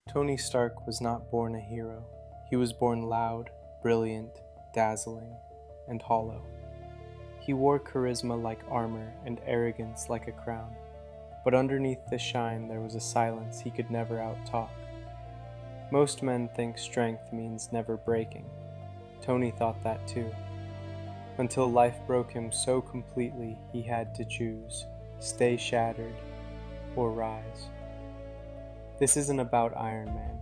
Tony Stark was not born a hero. He was born loud, brilliant, dazzling, and hollow. He wore charisma like armor and arrogance like a crown. But underneath the shine there was a silence he could never outtalk. Most men think strength means never breaking. Tony thought that too. Until life broke him so completely he had to choose, stay shattered or rise. This isn't about Iron Man.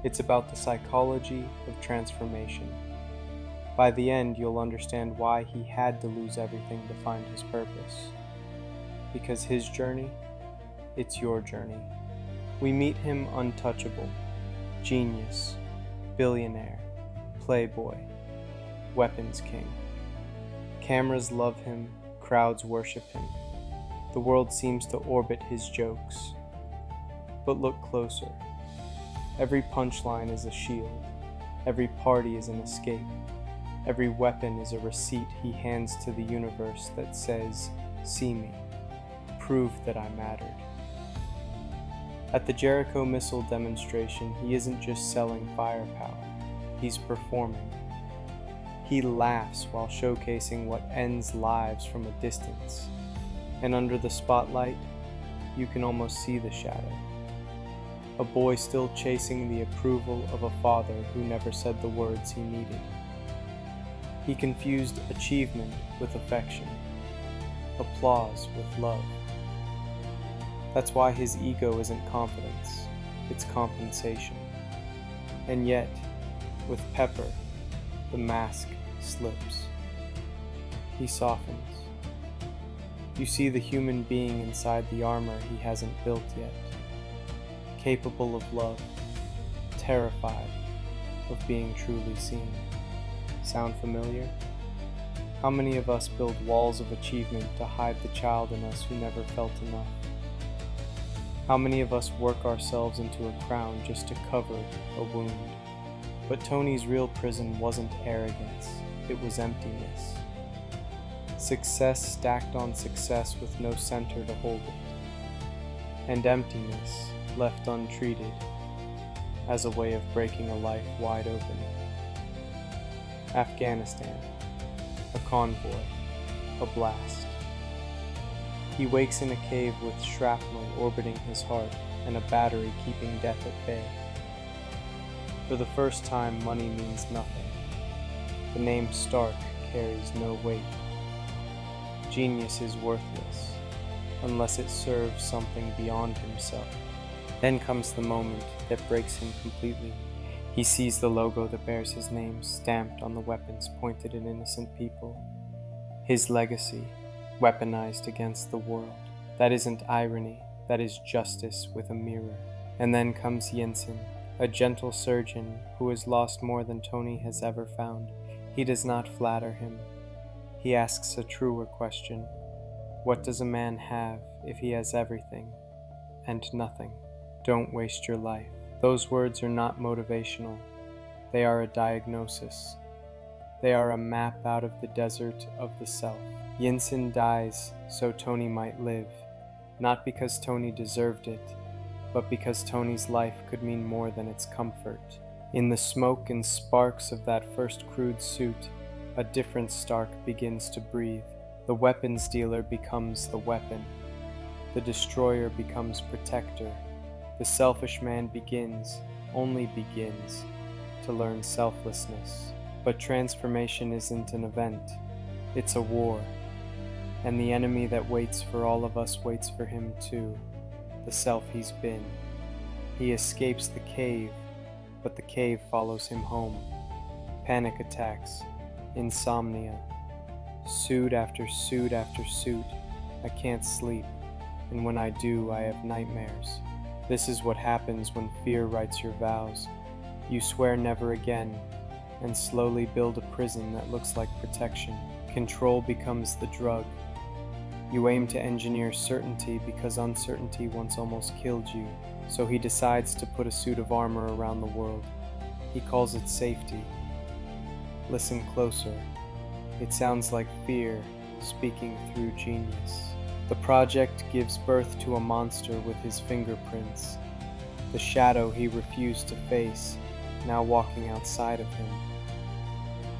It's about the psychology of transformation. By the end, you'll understand why he had to lose everything to find his purpose. Because his journey, it's your journey. We meet him untouchable, genius, billionaire, playboy, weapons king. Cameras love him, crowds worship him. The world seems to orbit his jokes. But look closer. Every punchline is a shield. Every party is an escape. Every weapon is a receipt he hands to the universe that says, "See me. Prove that I mattered." At the Jericho missile demonstration, he isn't just selling firepower. He's performing. He laughs while showcasing what ends lives from a distance. And under the spotlight, you can almost see the shadow. A boy still chasing the approval of a father who never said the words he needed. He confused achievement with affection, applause with love. That's why his ego isn't confidence, it's compensation. And yet, with Pepper, the mask slips. He softens. You see the human being inside the armor he hasn't built yet. Capable of love, terrified of being truly seen. Sound familiar? How many of us build walls of achievement to hide the child in us who never felt enough? How many of us work ourselves into a crown just to cover a wound? But Tony's real prison wasn't arrogance, it was emptiness. Success stacked on success with no center to hold it. And emptiness left untreated as a way of breaking a life wide open. Afghanistan, a convoy, a blast. He wakes in a cave with shrapnel orbiting his heart and a battery keeping death at bay. For the first time, money means nothing. The name Stark carries no weight. Genius is worthless unless it serves something beyond himself. Then comes the moment that breaks him completely. He sees the logo that bears his name stamped on the weapons pointed at innocent people. His legacy, weaponized against the world. That isn't irony, that is justice with a mirror. And then comes Yinsen, a gentle surgeon who has lost more than Tony has ever found. He does not flatter him. He asks a truer question. What does a man have if he has everything and nothing? Don't waste your life. Those words are not motivational. They are a diagnosis. They are a map out of the desert of the self. Yinsen dies so Tony might live, not because Tony deserved it, but because Tony's life could mean more than its comfort. In the smoke and sparks of that first crude suit, a different Stark begins to breathe. The weapons dealer becomes the weapon. The destroyer becomes protector. The selfish man begins, only begins, to learn selflessness. But transformation isn't an event, it's a war. And the enemy that waits for all of us waits for him too, the self he's been. He escapes the cave, but the cave follows him home. Panic attacks, insomnia, suit after suit after suit. I can't sleep, and when I do, I have nightmares. This is what happens when fear writes your vows. You swear never again, and slowly build a prison that looks like protection. Control becomes the drug. You aim to engineer certainty because uncertainty once almost killed you, so he decides to put a suit of armor around the world. He calls it safety. Listen closer. It sounds like fear speaking through genius. The project gives birth to a monster with his fingerprints. the shadow he refused to face, now walking outside of him.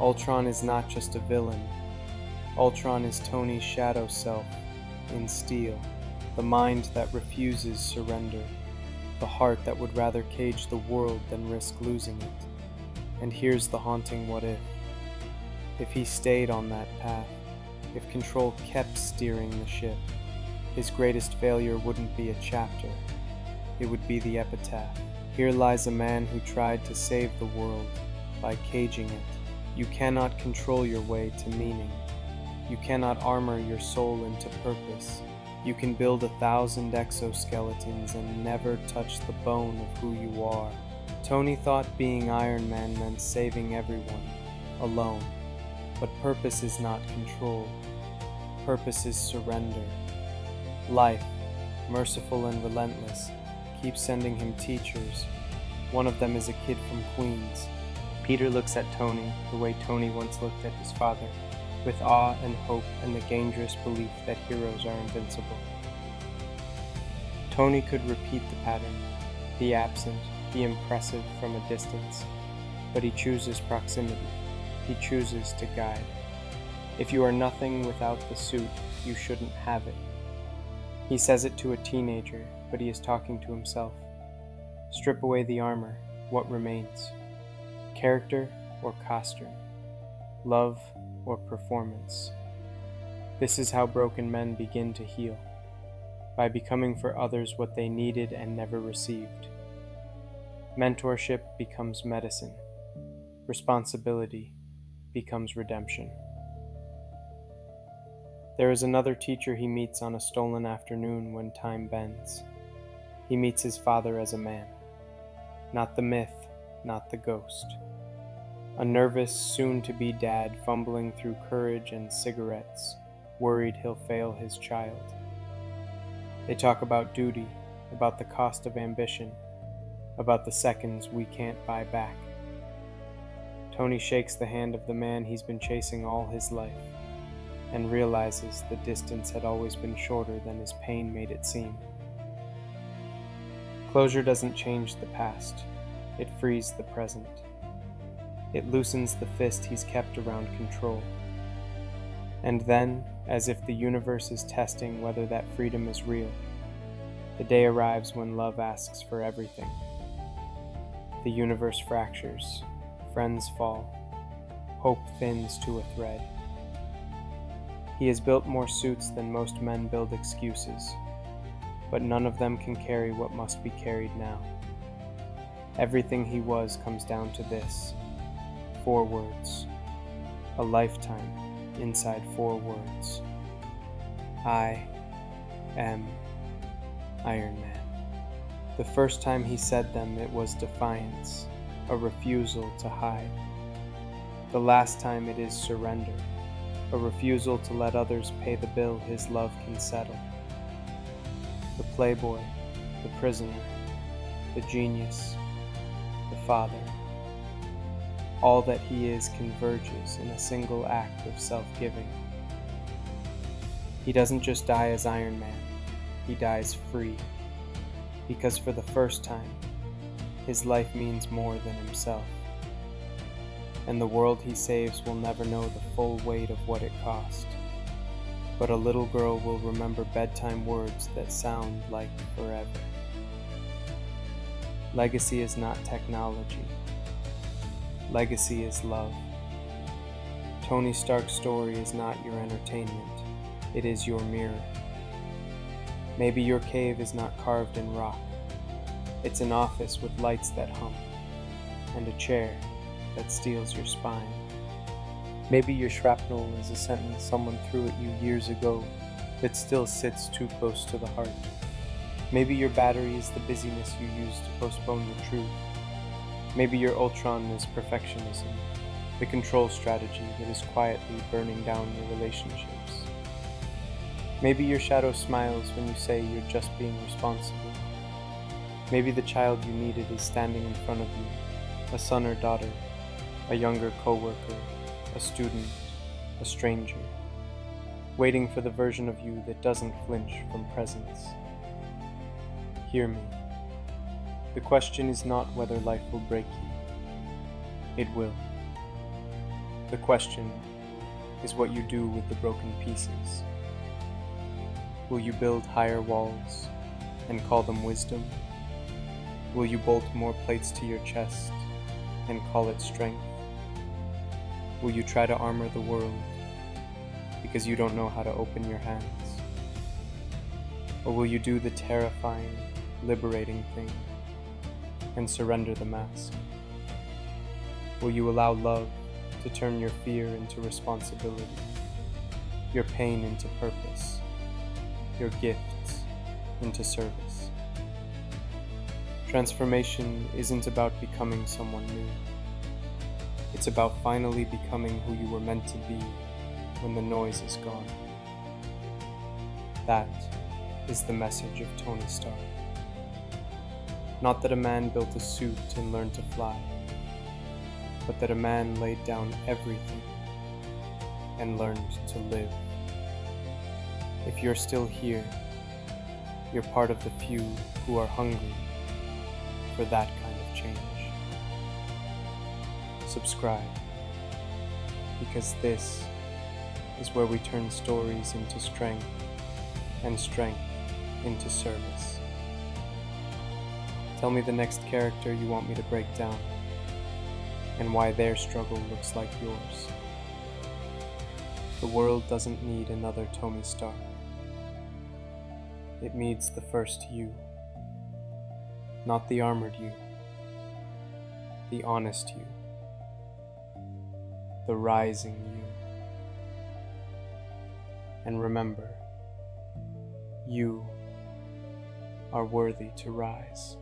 Ultron is not just a villain. Ultron is Tony's shadow self, in steel, the mind that refuses surrender, the heart that would rather cage the world than risk losing it. And here's the haunting what if. If he stayed on that path, if control kept steering the ship, his greatest failure wouldn't be a chapter, it would be the epitaph. Here lies a man who tried to save the world by caging it. You cannot control your way to meaning. You cannot armor your soul into purpose. You can build 1,000 exoskeletons and never touch the bone of who you are. Tony thought being Iron Man meant saving everyone, alone. But purpose is not control. Purpose is surrender. Life, merciful and relentless, keeps sending him teachers. One of them is a kid from Queens. Peter looks at Tony the way Tony once looked at his father, with awe and hope and the dangerous belief that heroes are invincible. Tony could repeat the pattern, be absent, be impressive from a distance, but he chooses proximity. He chooses to guide. If you are nothing without the suit, you shouldn't have it. He says it to a teenager, but he is talking to himself. Strip away the armor, what remains? Character or costume? Love or performance? This is how broken men begin to heal, by becoming for others what they needed and never received. Mentorship becomes medicine. Responsibility becomes redemption. There is another teacher he meets on a stolen afternoon when time bends. He meets his father as a man. Not the myth, not the ghost. A nervous, soon-to-be dad fumbling through courage and cigarettes, worried he'll fail his child. They talk about duty, about the cost of ambition, about the seconds we can't buy back. Tony shakes the hand of the man he's been chasing all his life, and realizes the distance had always been shorter than his pain made it seem. Closure doesn't change the past, it frees the present. It loosens the fist he's kept around control. And then, as if the universe is testing whether that freedom is real, the day arrives when love asks for everything. The universe fractures, friends fall, hope thins to a thread. He has built more suits than most men build excuses, but none of them can carry what must be carried now. Everything he was comes down to this: 4 words. A lifetime inside 4 words. I am Iron Man. The first time he said them, it was defiance, a refusal to hide. The last time it is surrender, a refusal to let others pay the bill his love can settle. The playboy, the prisoner, the genius, the father. All that he is converges in a single act of self-giving. He doesn't just die as Iron Man, he dies free, because for the first time, his life means more than himself. And the world he saves will never know the full weight of what it cost. But a little girl will remember bedtime words that sound like forever. Legacy is not technology. Legacy is love. Tony Stark's story is not your entertainment. It is your mirror. Maybe your cave is not carved in rock. It's an office with lights that hum, and a chair that steals your spine. Maybe your shrapnel is a sentence someone threw at you years ago that still sits too close to the heart. Maybe your battery is the busyness you use to postpone the truth. Maybe your Ultron is perfectionism, the control strategy that is quietly burning down your relationships. Maybe your shadow smiles when you say you're just being responsible. Maybe the child you needed is standing in front of you, a son or daughter, a younger coworker, a student, a stranger, waiting for the version of you that doesn't flinch from presence. Hear me. The question is not whether life will break you. It will. The question is what you do with the broken pieces. Will you build higher walls and call them wisdom? Will you bolt more plates to your chest and call it strength? Will you try to armor the world because you don't know how to open your hands? Or will you do the terrifying, liberating thing and surrender the mask? Will you allow love to turn your fear into responsibility, your pain into purpose, your gifts into service? Transformation isn't about becoming someone new. It's about finally becoming who you were meant to be when the noise is gone. That is the message of Tony Stark. Not that a man built a suit and learned to fly, but that a man laid down everything and learned to live. If you're still here, you're part of the few who are hungry for that kind of change. Subscribe, because this is where we turn stories into strength and strength into service. Tell me the next character you want me to break down and why their struggle looks like yours. The world doesn't need another Tony Stark. It needs the first you. Not the armored you, the honest you, the rising you. And remember, you are worthy to rise.